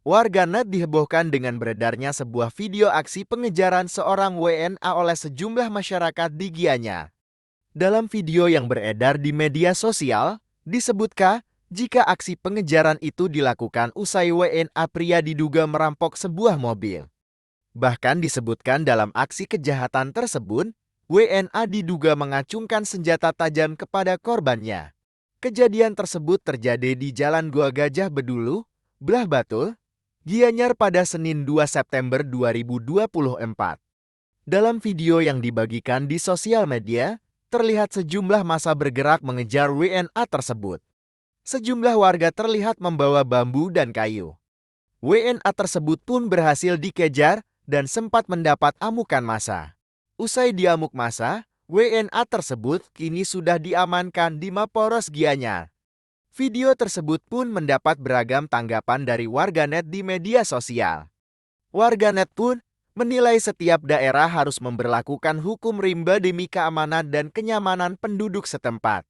Warganet dihebohkan dengan beredarnya sebuah video aksi pengejaran seorang WNA oleh sejumlah masyarakat di Gianyar. Dalam video yang beredar di media sosial, disebutkan jika aksi pengejaran itu dilakukan usai WNA pria diduga merampok sebuah mobil. Bahkan disebutkan dalam aksi kejahatan tersebut, WNA diduga mengacungkan senjata tajam kepada korbannya. Kejadian tersebut terjadi di Jalan Gua Gajah Bedulu, Belah Batul, Gianyar pada Senin 2 September 2024. Dalam video yang dibagikan di sosial media, terlihat sejumlah massa bergerak mengejar WNA tersebut. Sejumlah warga terlihat membawa bambu dan kayu. WNA tersebut pun berhasil dikejar dan sempat mendapat amukan massa. Usai diamuk massa, WNA tersebut kini sudah diamankan di Mapolres Gianyar. Video tersebut pun mendapat beragam tanggapan dari warganet di media sosial. Warganet pun menilai setiap daerah harus memberlakukan hukum rimba demi keamanan dan kenyamanan penduduk setempat.